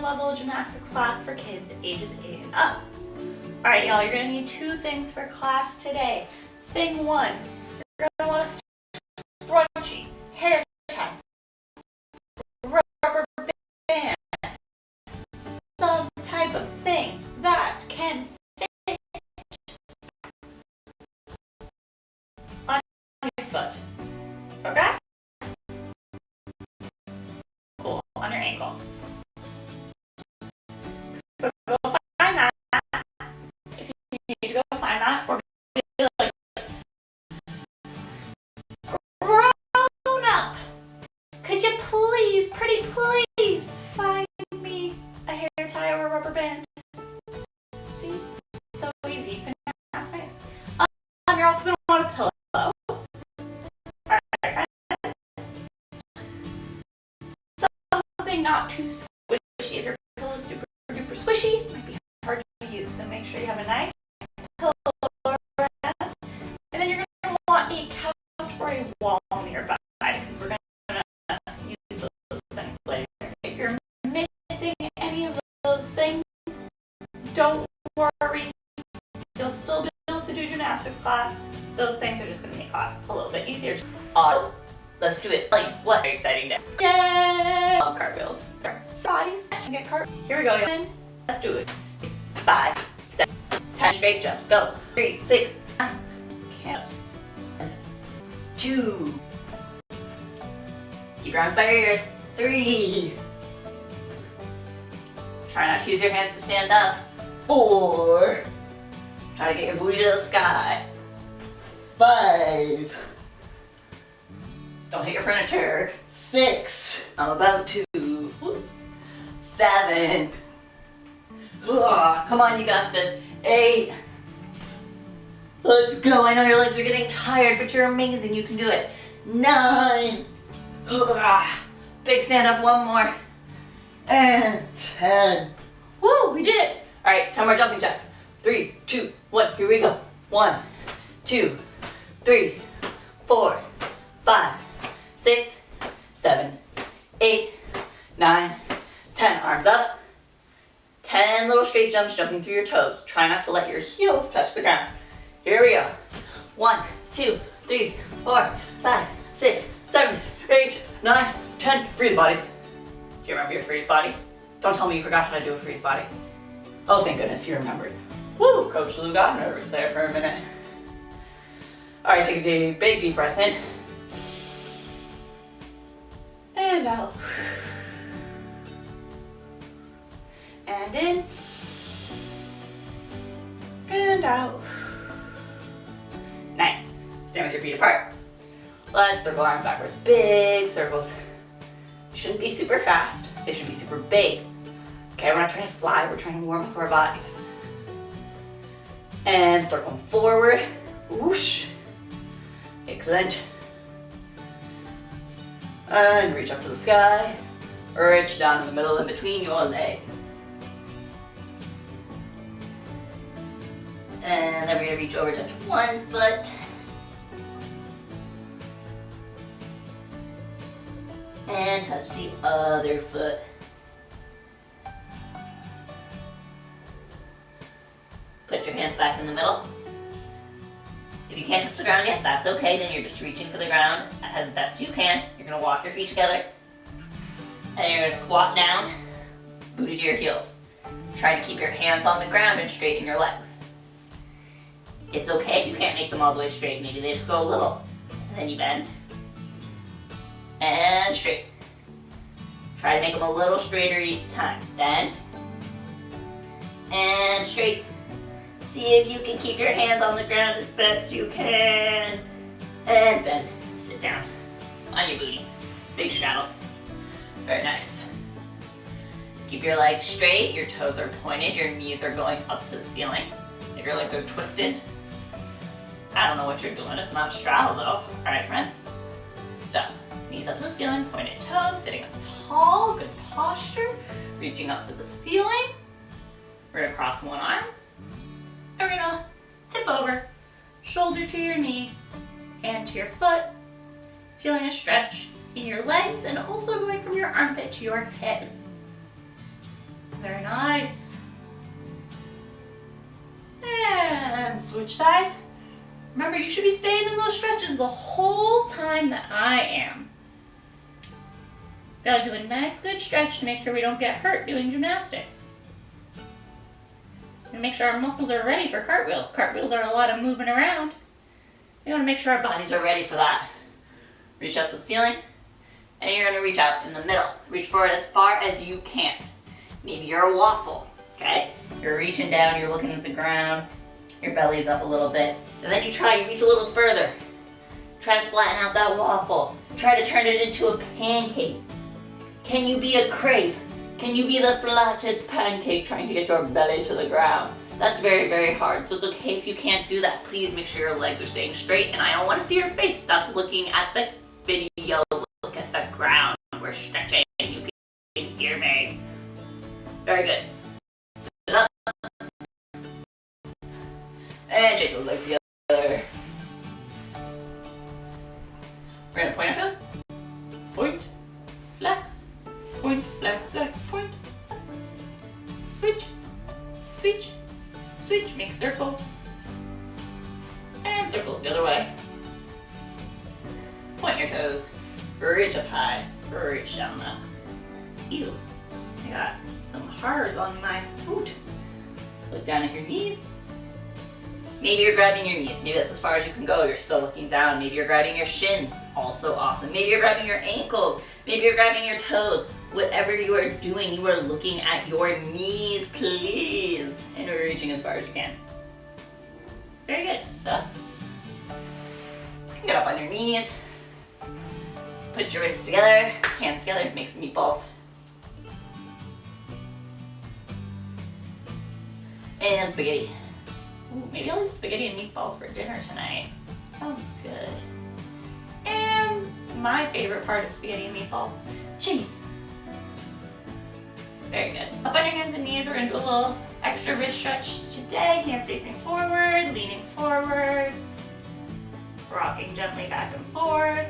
level gymnastics class for kids ages 8 and up. All right, y'all, you're gonna need two things for class today. Thing one, you're gonna want a scrunchie, hair tie, rubber band, some type of thing that can fit on your foot, okay? Cool, on your ankle. So go find that. If you need to go find that, or be like, grown up, could you please, pretty please, find me a hair tie or a rubber band? See, so easy. You can ask nice. You're also gonna want a pillow. Alright, something not too squishy. If your pillow is super duper squishy, it might be hard to use. So make sure you have a nice pillow around. And then you're gonna want a couch or a wall nearby because we're gonna use those things later. If you're missing any of those things, don't worry. You'll still be able to do gymnastics class. Those things are just gonna make class a little bit easier. Let's do it. Like, what an exciting day. Yay! Love cartwheels. Bodies. Get cart. Here we go. Let's do it. 5, 7, 10 straight jumps. Go. 3, 6, 9. Counts. 2. Keep your arms by your ears. 3. Try not to use your hands to stand up. 4. Try to get your booty to the sky. 5. Don't hit your furniture. 6. I'm about to. Whoops. 7. Ugh, come on, you got this. 8. Let's go. I know your legs are getting tired, but you're amazing. You can do it. 9. Ugh. Big stand up. One more. And 10. Woo, we did it. All right, 10 more jumping jacks. 3, 2, 1. Here we go. 1, 2, 3, 4, 5, 6, 7, 8, 9, 10. Arms up. 10 little straight jumps jumping through your toes. Try not to let your heels touch the ground. Here we go. 1, 2, 3, 4, 5, 6, 7, 8, 9, 10. Freeze bodies. Do you remember your freeze body? Don't tell me you forgot how to do a freeze body. Oh, thank goodness you remembered. Woo, Coach Lou got nervous there for a minute. All right, take a big deep breath in. And out. And in. And out. Nice. Stand with your feet apart. Let's circle arms backwards. Big circles. Shouldn't be super fast. They should be super big. Okay, we're not trying to fly. We're trying to warm up our bodies. And circle forward. Whoosh. Excellent. And reach up to the sky. Reach down in the middle in between your legs. And then we're going to reach over, touch one foot. And touch the other foot. Put your hands back in the middle. If you can't touch the ground yet, that's okay. Then you're just reaching for the ground as best you can. You're going to walk your feet together. And you're going to squat down, booty to your heels. Try to keep your hands on the ground and straighten your legs. It's okay if you can't make them all the way straight. Maybe they just go a little. And then you bend. And straight. Try to make them a little straighter each time. Bend. And straight. See if you can keep your hands on the ground as best you can. And bend. Sit down. On your booty. Big straddles. Very nice. Keep your legs straight. Your toes are pointed. Your knees are going up to the ceiling. If your legs are twisted, I don't know what you're doing. It's not a straddle though. All right, friends? So, knees up to the ceiling, pointed toes, sitting up tall, good posture, reaching up to the ceiling. We're gonna cross one arm, and we're gonna tip over, shoulder to your knee, hand to your foot, feeling a stretch in your legs and also going from your armpit to your hip. Very nice. And switch sides. Remember, you should be staying in those stretches the whole time that I am. Gotta do a nice good stretch to make sure we don't get hurt doing gymnastics. And make sure our muscles are ready for cartwheels. Cartwheels are a lot of moving around. We wanna make sure our bodies are ready for that. Reach up to the ceiling, and you're gonna reach out in the middle. Reach forward as far as you can. Maybe you're a waffle, okay? You're reaching down, you're looking at the ground, your belly's up a little bit, and then you reach a little further. Try to flatten out that waffle. Try to turn it into a pancake. Can you be a crepe? Can you be the flattest pancake trying to get your belly to the ground? That's very, very hard, so it's okay if you can't do that. Please make sure your legs are staying straight, and I don't want to see your face. Stop looking at the video. Look at the ground. We're stretching. You can hear me. Very good. Sit up. And shake those legs together. We're going to point our toes. Point, flex, point, flex, flex, point. Switch, switch, switch. Make circles. And circles the other way. Point your toes. Reach up high. Reach down low. Ew. I got some hairs on my boot. Look down at your knees. Maybe you're grabbing your knees. Maybe that's as far as you can go. You're still looking down. Maybe you're grabbing your shins. Also awesome. Maybe you're grabbing your ankles. Maybe you're grabbing your toes. Whatever you are doing, you are looking at your knees, please. And you're reaching as far as you can. Very good. So, get up on your knees. Put your wrists together, hands together, make some meatballs. And spaghetti. Ooh, maybe I'll eat spaghetti and meatballs for dinner tonight. Sounds good. And my favorite part of spaghetti and meatballs, cheese. Very good. Up on your hands and knees, we're gonna do a little extra wrist stretch today. Hands facing forward, leaning forward, rocking gently back and forth.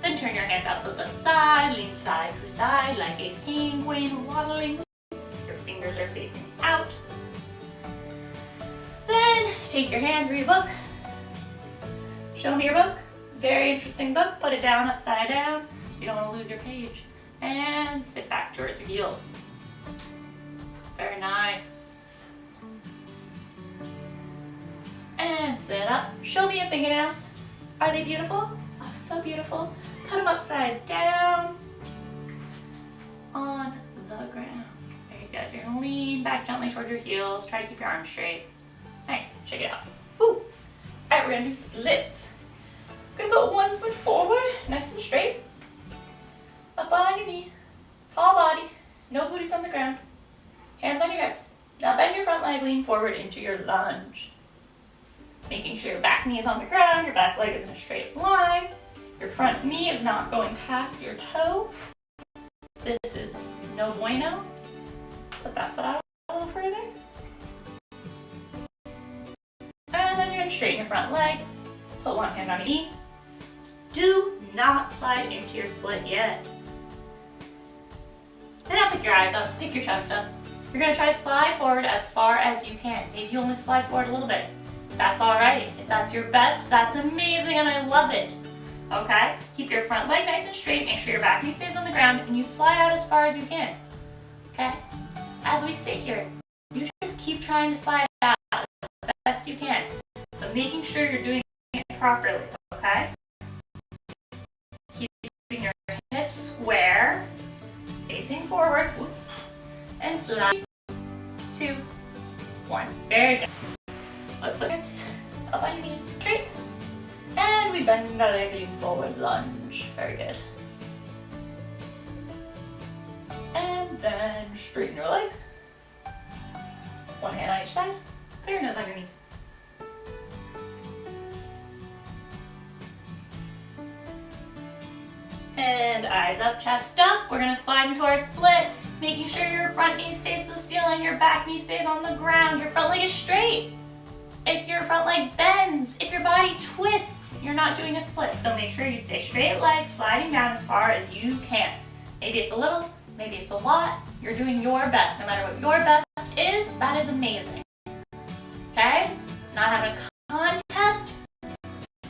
Then turn your hands out to the side, lean side to side like a penguin waddling. Your fingers are facing out. Then take your hands, read a book. Show me your book. Very interesting book. Put it down upside down. You don't want to lose your page. And sit back towards your heels. Very nice. And sit up. Show me your fingernails. Are they beautiful? Oh, so beautiful. Put them upside down on the ground. Very good. You're gonna lean back gently towards your heels. Try to keep your arms straight. Nice. Check it out. Woo. All right, we're gonna do splits. We're gonna put one foot forward, nice and straight. Up on your knee. Full body. No booties on the ground. Hands on your hips. Now bend your front leg, lean forward into your lunge. Making sure your back knee is on the ground, your back leg is in a straight line. Your front knee is not going past your toe. This is no bueno. Put that foot out a little further. And then you're going to straighten your front leg. Put one hand on your knee. Do not slide into your split yet. And now pick your eyes up, pick your chest up. You're going to try to slide forward as far as you can. Maybe you only slide forward a little bit. That's all right. If that's your best, that's amazing and I love it. Okay? Keep your front leg nice and straight. Make sure your back knee stays on the ground and you slide out as far as you can. Okay? As we sit here, you just keep trying to slide out as best you can. So making sure you're doing it properly. Okay? Keeping your hips square, facing forward, and slide. 2, 1. Very good. Let's put hips up on your knees, straight. And we bend the leg, lean forward, lunge. Very good. And then straighten your leg. One hand on each side. Put your nose underneath. And eyes up, chest up. We're gonna slide into our split, making sure your front knee stays to the ceiling, your back knee stays on the ground, your front leg is straight. If your front leg bends, if your body twists, you're not doing a split. So make sure you stay straight legs, sliding down as far as you can. Maybe it's a little, maybe it's a lot. You're doing your best. No matter what your best is, that is amazing. Okay? Not having a contest.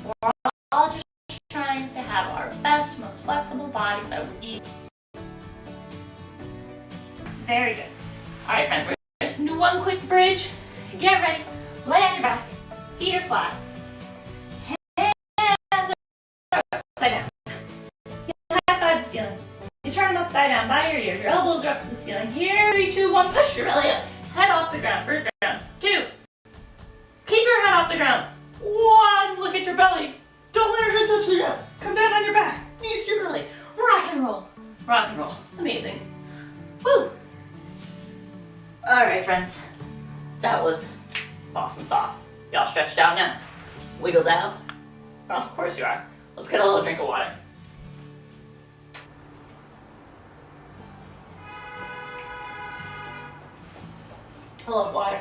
We're all just trying to have our best, most flexible bodies that would be. Very good. All right, friends, we're just gonna do one quick bridge. Get ready. Lay on your back. Feet are flat. Hands are upside down. You high five the ceiling. You turn them upside down by your ear. Your elbows are up to the ceiling. Here, 3, 2, 1. Push your belly up. Head off the ground. First round. 2. Keep your head off the ground. 1. Look at your belly. Don't let your head touch the ground. Come down on your back. Knees to your belly. Rock and roll. Rock and roll. Amazing. Woo. All right, friends. That was awesome sauce. Y'all stretched out now? Wiggled out? Oh, of course you are. Let's get a little drink of water. I love water.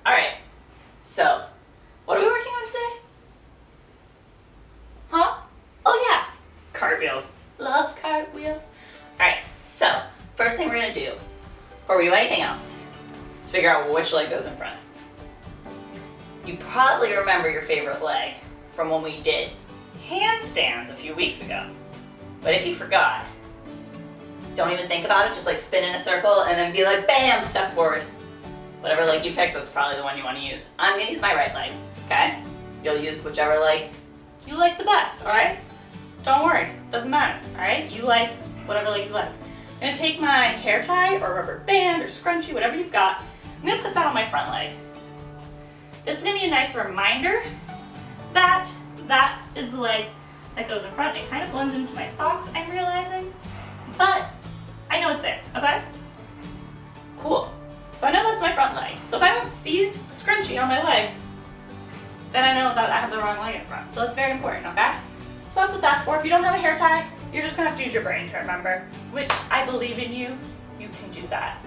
All right, so what are we working on today? Huh? Oh yeah, cartwheels. Love cartwheels. All right, so first thing we're gonna do, before we do anything else, is figure out which leg goes in front. You probably remember your favorite leg from when we did handstands a few weeks ago. But if you forgot, don't even think about it, just like spin in a circle and then be like, bam, step forward. Whatever leg you pick, that's probably the one you want to use. I'm gonna use my right leg, okay? You'll use whichever leg you like the best, all right? Don't worry, doesn't matter, all right? You like whatever leg you like. I'm gonna take my hair tie or rubber band or scrunchie, whatever you've got. I'm gonna put that on my front leg. This is gonna be a nice reminder that that is the leg that goes in front. It kind of blends into my socks, I'm realizing, but I know it's there, okay? Cool. So I know that's my front leg. So if I don't see a scrunchie on my leg, then I know that I have the wrong leg in front. So that's very important, okay? So that's what that's for. If you don't have a hair tie, you're just gonna have to use your brain to remember, which I believe in you, you can do that.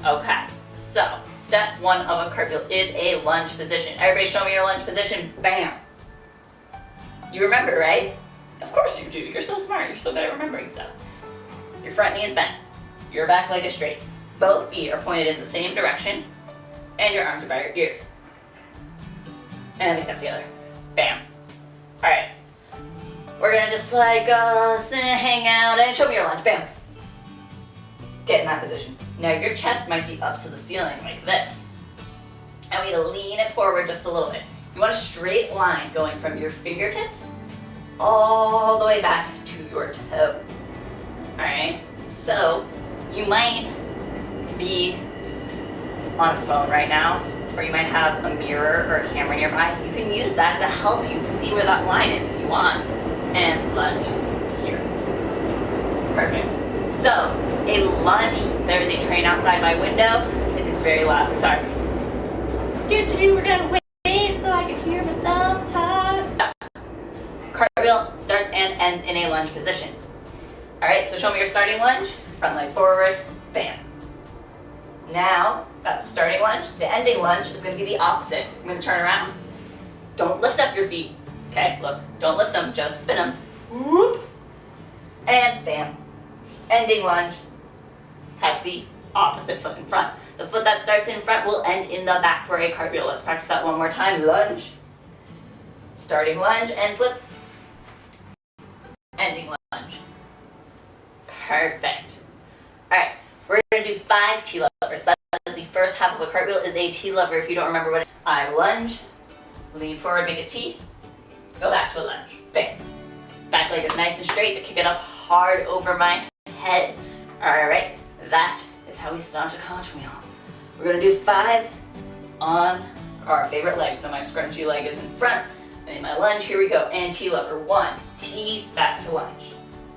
Okay, so step 1 of a cartwheel is a lunge position. Everybody show me your lunge position, bam. You remember, right? Of course you do, you're so smart, you're so good at remembering stuff. Your front knee is bent, your back leg is straight. Both feet are pointed in the same direction, and your arms are by your ears. And then we step together, bam. All right, we're gonna just like hang out and show me your lunge, bam. Get in that position. Now your chest might be up to the ceiling like this. And we need to lean it forward just a little bit. You want a straight line going from your fingertips all the way back to your toe. All right, so you might be on a phone right now, or you might have a mirror or a camera nearby. You can use that to help you see where that line is if you want. And lunge here. Perfect. So, a lunge, there is a train outside my window, and it's very loud, sorry. We're gonna wait so I can hear myself talk. Cartwheel starts and ends in a lunge position. All right, so show me your starting lunge. Front leg forward, bam. Now, that's the starting lunge. The ending lunge is gonna be the opposite. I'm gonna turn around. Don't lift up your feet. Okay, look, don't lift them, just spin them. Whoop. And bam. Ending lunge has the opposite foot in front. The foot that starts in front will end in the back for a cartwheel. Let's practice that one more time. Lunge. Starting lunge and flip. Ending lunge. Perfect. All right, we're gonna do 5 T-levers. That is the first half of a cartwheel is a T-lever. If you don't remember what it is, I lunge, lean forward, make a T, go back to a lunge, bam. Back leg is nice and straight to kick it up hard over my head. All right, that is how we start a cartwheel. We're gonna do 5 on our favorite leg. So my scrunchy leg is in front, and my lunge, here we go, and T-lever. 1, T, back to lunge.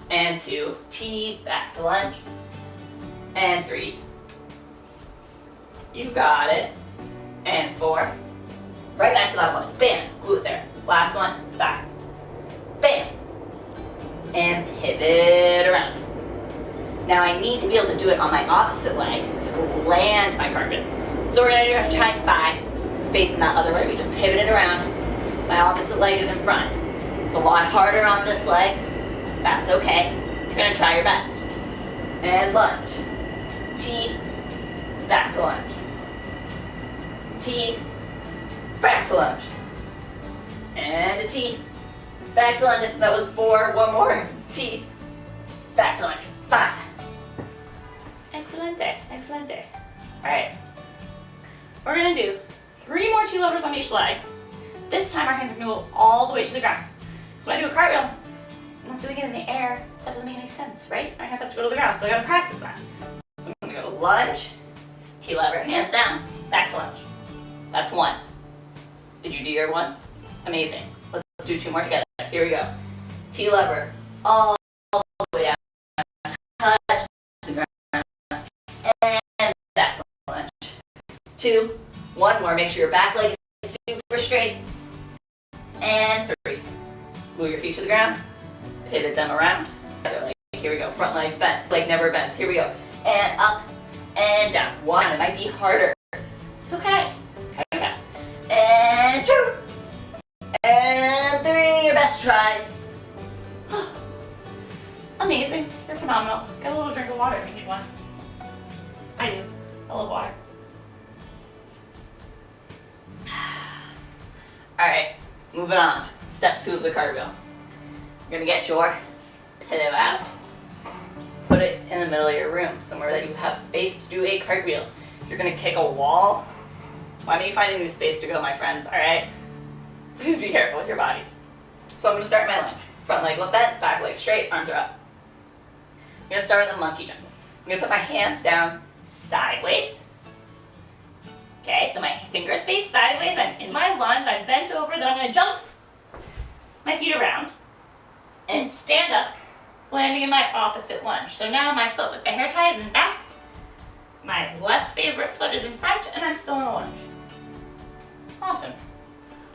And 2, T, back to lunge. And 3, you got it. And 4, right back to that lunge, bam, glue it there. Last one, back, bam. And pivot around. Now I need to be able to do it on my opposite leg to land my cartwheel. So we're gonna try 5, facing that other way. We just pivot it around. My opposite leg is in front. It's a lot harder on this leg. That's okay. You're gonna try your best. And lunge. T, back to lunge. T, back to lunge. And a T, back to lunge. That was 4, one more. T, back to lunge. 5. Excelente, excelente. All right. We're gonna do 3 more T levers on each leg. This time our hands are gonna go all the way to the ground. So when I do a cartwheel, I'm not doing it in the air. That doesn't make any sense, right? My hands have to go to the ground, so I gotta practice that. So I'm gonna go lunge, T lever, hands down, back to lunge. That's 1. Did you do your 1? Amazing. Let's do 2 more together. Here we go. T lever, all the way down, touch the ground, and back to lunge. 2, 1 more. Make sure your back leg is super straight. And 3. Glue your feet to the ground. Pivot them around. Here we go. Front legs bent. Leg never bends. Here we go. And up and down. 1. It might be harder. It's okay. Try your best. And 2. And 3. Your best tries. Amazing. You're phenomenal. Get a little drink of water if you need one. I do. I love water. Alright, moving on. Step 2 of the cartwheel. You're gonna get your pillow out, put it in the middle of your room, somewhere that you have space to do a cartwheel. If you're gonna kick a wall, why don't you find a new space to go, my friends, alright? Please be careful with your bodies. So I'm gonna start my lunge. Front leg bent, back leg straight, arms are up. I'm gonna start with a monkey jump. I'm gonna put my hands down sideways. Okay, so my fingers face sideways, I'm in my lunge, I'm bent over, then I'm gonna jump my feet around and stand up, landing in my opposite lunge. So now my foot with the hair tie is in back, my less favorite foot is in front, and I'm still in a lunge. Awesome.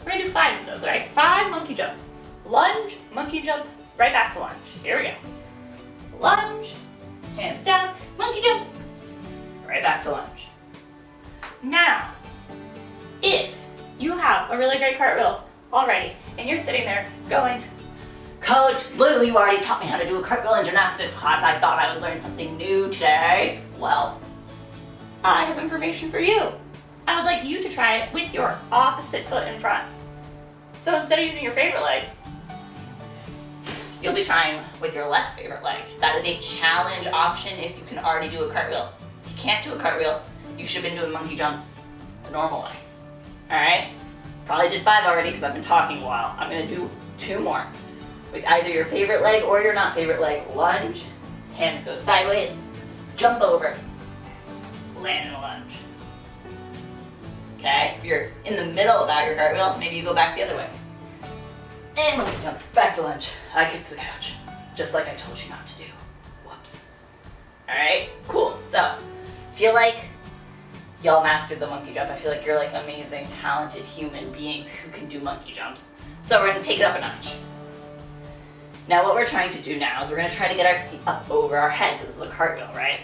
We're gonna do 5 of those, all right? 5 monkey jumps. Lunge, monkey jump, right back to lunge. Here we go. Lunge, hands down, monkey jump, right back to lunge. Now, if you have a really great cartwheel already, and you're sitting there going, Coach, Lou, you already taught me how to do a cartwheel in gymnastics class. I thought I would learn something new today. Well, I have information for you. I would like you to try it with your opposite foot in front. So instead of using your favorite leg, you'll be trying with your less favorite leg. That is a challenge option if you can already do a cartwheel. If you can't do a cartwheel, you should have been doing monkey jumps the normal way. All right? Probably did 5 already because I've been talking a while. I'm gonna do 2 more. With either your favorite leg or your not favorite leg. Lunge, hands go sideways, jump over, land in a lunge. Okay, if you're in the middle about your cartwheels, maybe you go back the other way. And monkey jump, back to lunge. I kicked the couch, just like I told you not to do. Whoops. All right, cool. So, feel like y'all mastered the monkey jump. I feel like you're like amazing, talented human beings who can do monkey jumps. So we're gonna take it up a notch. Now what we're trying to do now is we're gonna try to get our feet up over our head because this is a cartwheel, right?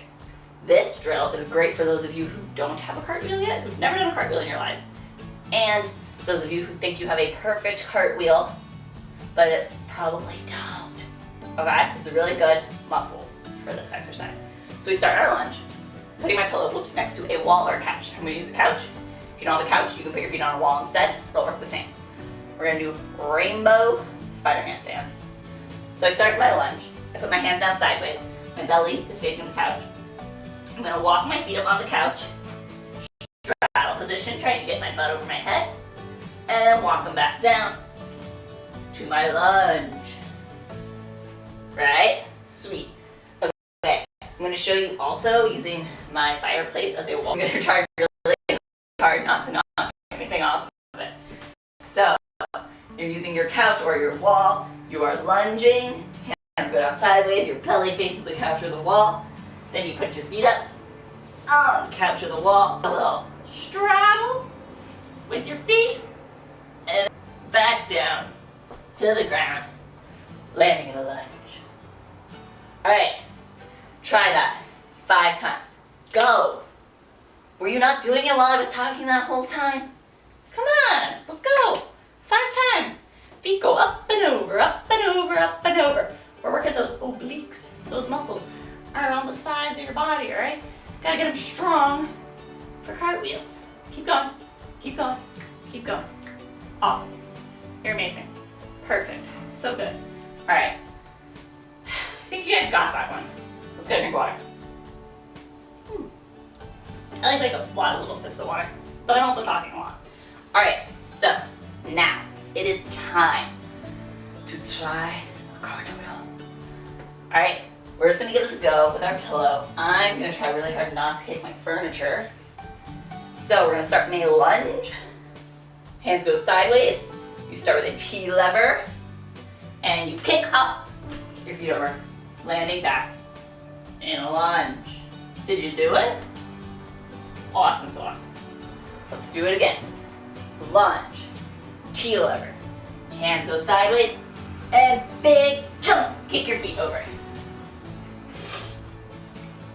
This drill is great for those of you who don't have a cartwheel yet, who've never done a cartwheel in your lives. And those of you who think you have a perfect cartwheel, but it probably don't. Okay, this is really good muscles for this exercise. So we start our lunge, putting my pillow, next to a wall or a couch. I'm gonna use a couch. If you don't have a couch, you can put your feet on a wall instead. It'll work the same. We're gonna do rainbow spider handstands. So I start my lunge. I put my hands down sideways. My belly is facing the couch. I'm gonna walk my feet up on the couch. Straddle position, trying to get my butt over my head. And walk them back down to my lunge. Right? Sweet. Okay, I'm gonna show you also using my fireplace as a wall. I'm gonna try really hard not to knock anything off of it. So, you're using your couch or your wall, you are lunging, hands go down sideways, your belly faces the couch or the wall, then you put your feet up on the couch or the wall, a little straddle with your feet, and back down to the ground, landing in a lunge. Alright, try that 5 times. Go! Were you not doing it while I was talking that whole time? Come on, let's go! 5 times. Feet go up and over, up and over, up and over. We're working those obliques, those muscles are on the sides of your body, all right? Gotta get them strong for cartwheels. Keep going, keep going, keep going. Awesome. You're amazing. Perfect. So good. All right. I think you guys got that one. Let's get a drink of water. I like a lot of little sips of water, but I'm also talking a lot. All right, so now it is time to try a cartwheel. All right, we're just gonna give this a go with our pillow. I'm gonna try really hard not to kick my furniture. So we're gonna start in a lunge. Hands go sideways. You start with a T lever, and you kick up your feet over, landing back in a lunge. Did you do it? Awesome sauce. Let's do it again. Lunge, T lever, hands go sideways, and big jump. Kick your feet over.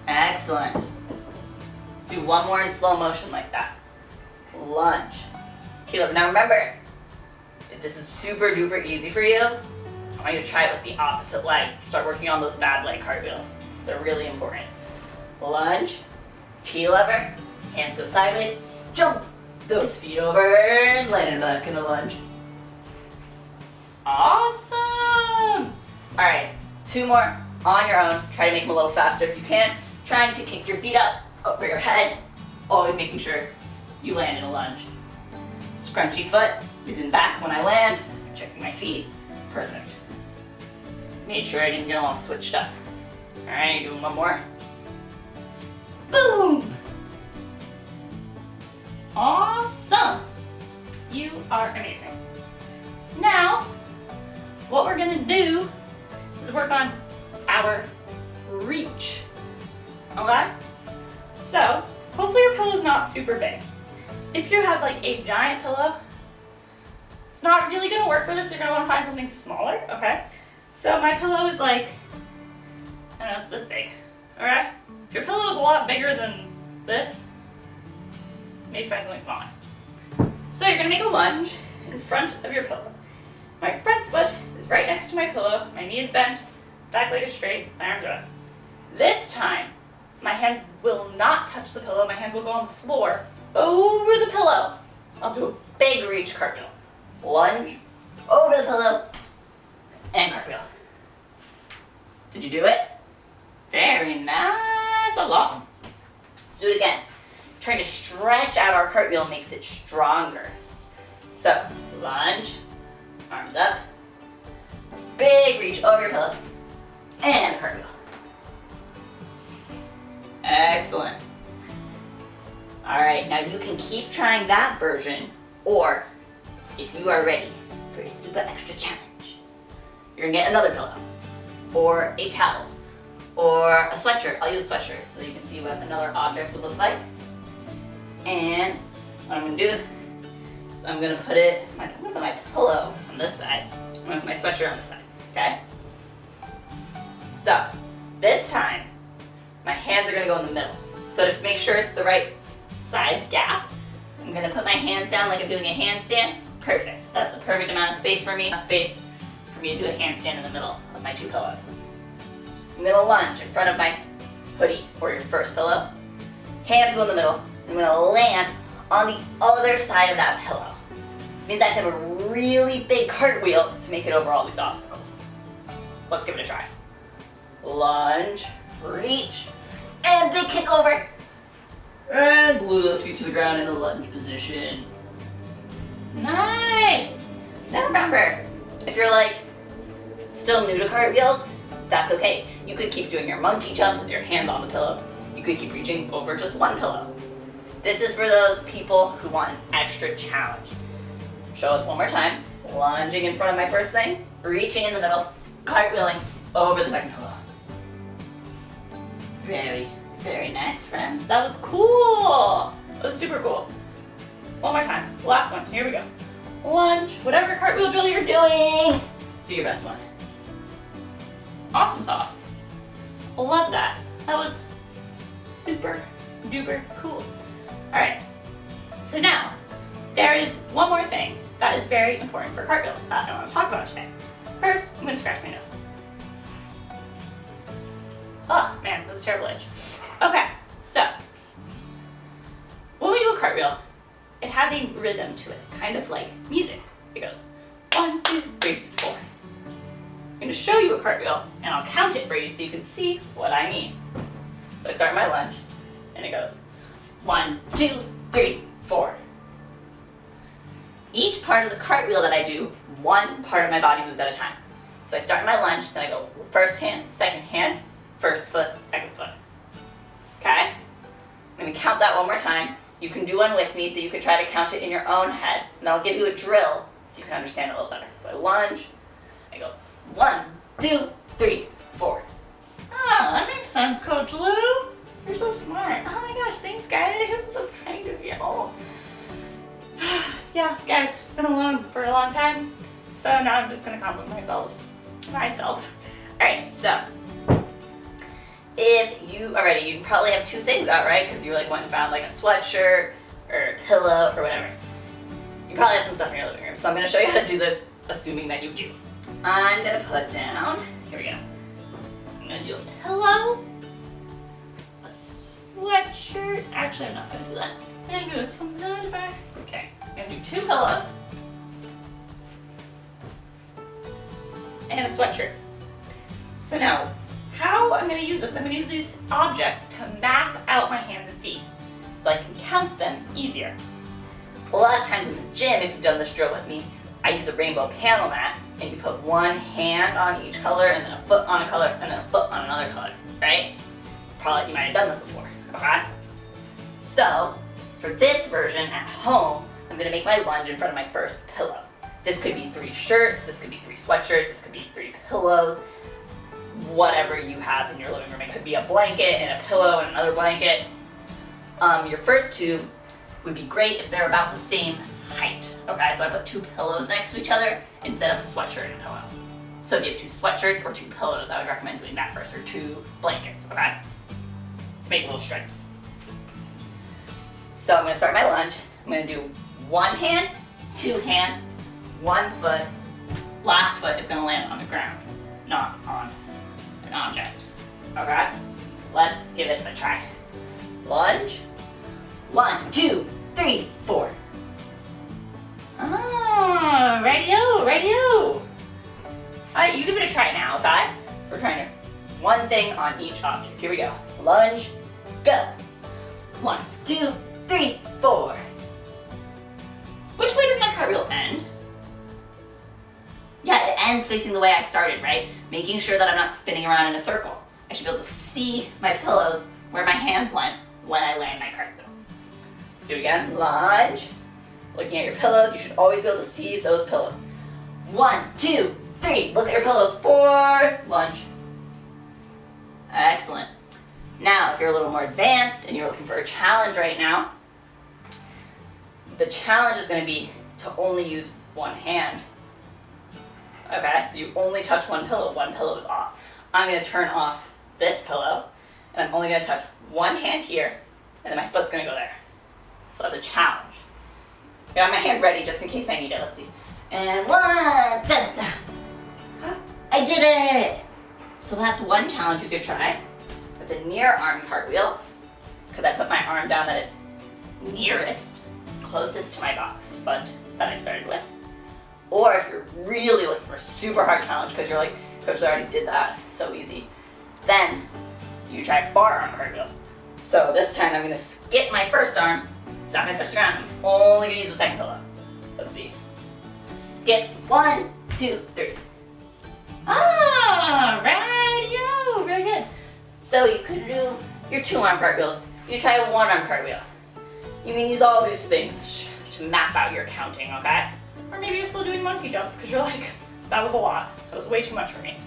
Excellent. Let's do one more in slow motion like that. Lunge, T lever. Now remember, if this is super duper easy for you, I want you to try it with the opposite leg. Start working on those bad leg cartwheels. They're really important. Lunge, T lever, hands go sideways, jump those feet over, and land back in a lunge. Awesome! All right, two more on your own. Try to make them a little faster if you can. Trying to kick your feet up over your head, always making sure you land in a lunge. Scrunchy foot is in back when I land, checking my feet. Perfect. Made sure I didn't get them all switched up. All right, doing one more. Boom! Awesome! You are amazing. Now, what we're gonna do is work on our reach. Okay? So, hopefully your pillow's not super big. If you have like a giant pillow, it's not really gonna work for this. You're gonna wanna find something smaller, okay? So my pillow is like, I don't know, it's this big, okay? If your pillow is a lot bigger than this, maybe find something smaller. So you're gonna make a lunge in front of your pillow. My front foot is right next to my pillow, my knee is bent, back leg is straight, my arms are up. This time, my hands will not touch the pillow, my hands will go on the floor, over the pillow. I'll do a big reach cartwheel. Lunge, over the pillow, and cartwheel. Did you do it? Very nice, that was awesome. Let's do it again. Trying to stretch out our cartwheel makes it stronger. So, lunge, arms up, big reach over your pillow, and cartwheel. Excellent. All right, now you can keep trying that version, or if you are ready for a super extra challenge, you're gonna get another pillow, or a towel, or a sweatshirt. I'll use a sweatshirt so you can see what another object would look like. And what I'm gonna do is I'm gonna put my pillow on this side. I'm gonna put my sweatshirt on this side, okay? So, this time, my hands are gonna go in the middle. So to make sure it's the right size gap, I'm gonna put my hands down like I'm doing a handstand. Perfect, that's the perfect amount of space for me. Enough space for me to do a handstand in the middle of my two pillows. I'm gonna lunge in front of my hoodie or your first pillow. Hands go in the middle. I'm gonna land on the other side of that pillow. Means I have to have a really big cartwheel to make it over all these obstacles. Let's give it a try. Lunge, reach, and big kick over. And glue those feet to the ground in the lunge position. Nice! Now remember, if you're like still new to cartwheels, that's okay. You could keep doing your monkey jumps with your hands on the pillow. You could keep reaching over just one pillow. This is for those people who want an extra challenge. Show it one more time. Lunging in front of my first thing, reaching in the middle, cartwheeling over the second pillow. Very, very nice, friends. That was cool. That was super cool. One more time. Last one. Here we go. Lunge. Whatever cartwheel drill you're doing, do your best one. Awesome sauce. Love that. That was super duper cool. All right. So now, there is one more thing that is very important for cartwheels that I want to talk about today. First, I'm going to scratch my nose. Oh man, that was a terrible itch. Okay, so when we do a cartwheel, it has a rhythm to it, kind of like music. It goes 1, 2, 3, 4. I'm going to show you a cartwheel, and I'll count it for you so you can see what I mean. So I start my lunge, and it goes 1, 2, 3, 4. Each part of the cartwheel that I do, one part of my body moves at a time. So I start my lunge, then I go first hand, first foot, second foot. Okay? I'm going to count that one more time. You can do one with me, so you can try to count it in your own head, and I'll give you a drill so you can understand it a little better. So I lunge, I go 1, 2, 3, 4. Ah, that makes sense, Coach Lou. You're so smart. Oh my gosh, thanks guys. It's so kind of you. Yeah, guys, been alone for a long time, so now I'm just gonna compliment myself. Alright, so if you are ready, you probably have 2 things out, right? Because you went and found like a sweatshirt or a pillow or whatever. You probably have some stuff in your living room, so I'm gonna show you how to do this, assuming that you do. I'm gonna put down, here we go. I'm gonna do a pillow, a sweatshirt. Actually, I'm not gonna do that. I'm gonna do something on the back. Okay, I'm gonna do 2 pillows and a sweatshirt. So now, how I'm gonna use this, I'm gonna use these objects to map out my hands and feet so I can count them easier. A lot of times in the gym, if you've done this drill with me, I use a rainbow panel mat, and you put one hand on each color, and then a foot on a color, and then a foot on another color, right? Probably you might have done this before, okay? So, for this version at home, I'm gonna make my lunge in front of my first pillow. This could be 3 shirts, this could be 3 sweatshirts, this could be 3 pillows, whatever you have in your living room. It could be a blanket and a pillow and another blanket. Your first 2 would be great if they're about the same height. Okay, so I put 2 pillows next to each other instead of a sweatshirt and a pillow. So if you have 2 sweatshirts or 2 pillows, I would recommend doing that first, or 2 blankets, okay? To make little stripes. So I'm gonna start my lunge. I'm gonna do 1 hand, 2 hands, 1 foot. Last foot is gonna land on the ground, not on an object, okay? Let's give it a try. Lunge. 1, 2, 3, 4. Ah, radio. Alright, you give it a try now, okay? We're trying to 1 thing on each object. Here we go. Lunge, go. 1, 2, 3, 4. Which way does my cartwheel end? Yeah, it ends facing the way I started, right? Making sure that I'm not spinning around in a circle. I should be able to see my pillows where my hands went when I land my cartwheel. Let's do it again. Lunge. Looking at your pillows, you should always be able to see those pillows. 1, 2, 3. Look at your pillows. 4. Lunge. Excellent. Now, if you're a little more advanced and you're looking for a challenge right now, the challenge is going to be to only use 1 hand. Okay, so you only touch 1 pillow. 1 pillow is off. I'm going to turn off this pillow, and I'm only going to touch 1 hand here, and then my foot's going to go there. So that's a challenge. I got my hand ready just in case I need it. Let's see. And 1, da, da. I did it! So that's 1 challenge you could try. That's a near arm cartwheel, because I put my arm down that is nearest, closest to my foot that I started with. Or if you're really looking for a super hard challenge because you're like, Coach, I already did that, so easy, then you try far arm cartwheel. So this time I'm going to skip my first arm. It's not going to touch the ground. I'm only going to use the second pillow. Let's see. Skip. 1, 2, 3. Ah, radio. Very good. So you could do your 2 arm cartwheels. You try a 1 arm cartwheel. You can use all these things to map out your counting, okay? Or maybe you're still doing monkey jumps because you're like, that was a lot. That was way too much for me.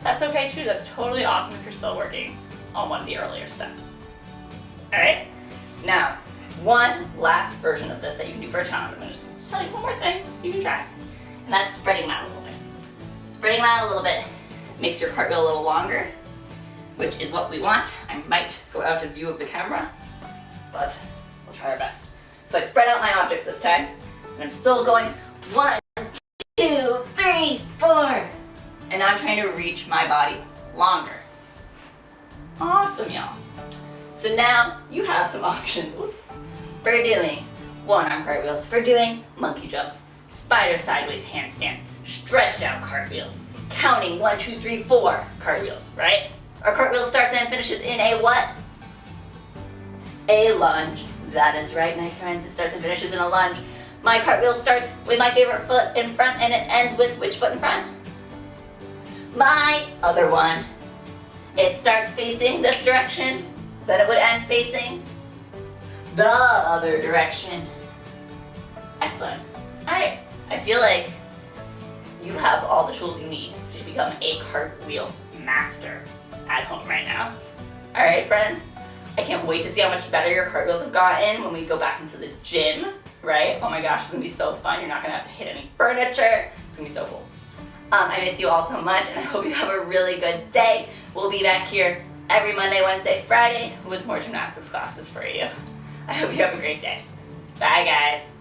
That's okay too. That's totally awesome if you're still working on one of the earlier steps. All right? Now, one last version of this that you can do for a challenge. I'm going to just tell you one more thing you can try. And that's spreading them out a little bit. Spreading them out a little bit makes your cartwheel a little longer, which is what we want. I might go out of view of the camera, but we'll try our best. So I spread out my objects this time, and I'm still going 1, 2, 3, 4. And now I'm trying to reach my body longer. Awesome, y'all. So now you have some options. Oops. For doing one-arm cartwheels, for doing monkey jumps, spider sideways handstands, stretched out cartwheels, counting 1, 2, 3, 4 cartwheels, right? Our cartwheel starts and finishes in a what? A lunge. That is right, my friends. It starts and finishes in a lunge. My cartwheel starts with my favorite foot in front and it ends with which foot in front? My other one. It starts facing this direction, then it would end facing the other direction. Excellent. Alright, I feel like you have all the tools you need to become a cartwheel master at home right now. Alright, friends, I can't wait to see how much better your cartwheels have gotten when we go back into the gym, right? Oh my gosh, it's gonna be so fun. You're not gonna have to hit any furniture. It's gonna be so cool. I miss you all so much, and I hope you have a really good day. We'll be back here every Monday, Wednesday, Friday with more gymnastics classes for you. I hope you have a great day. Bye, guys.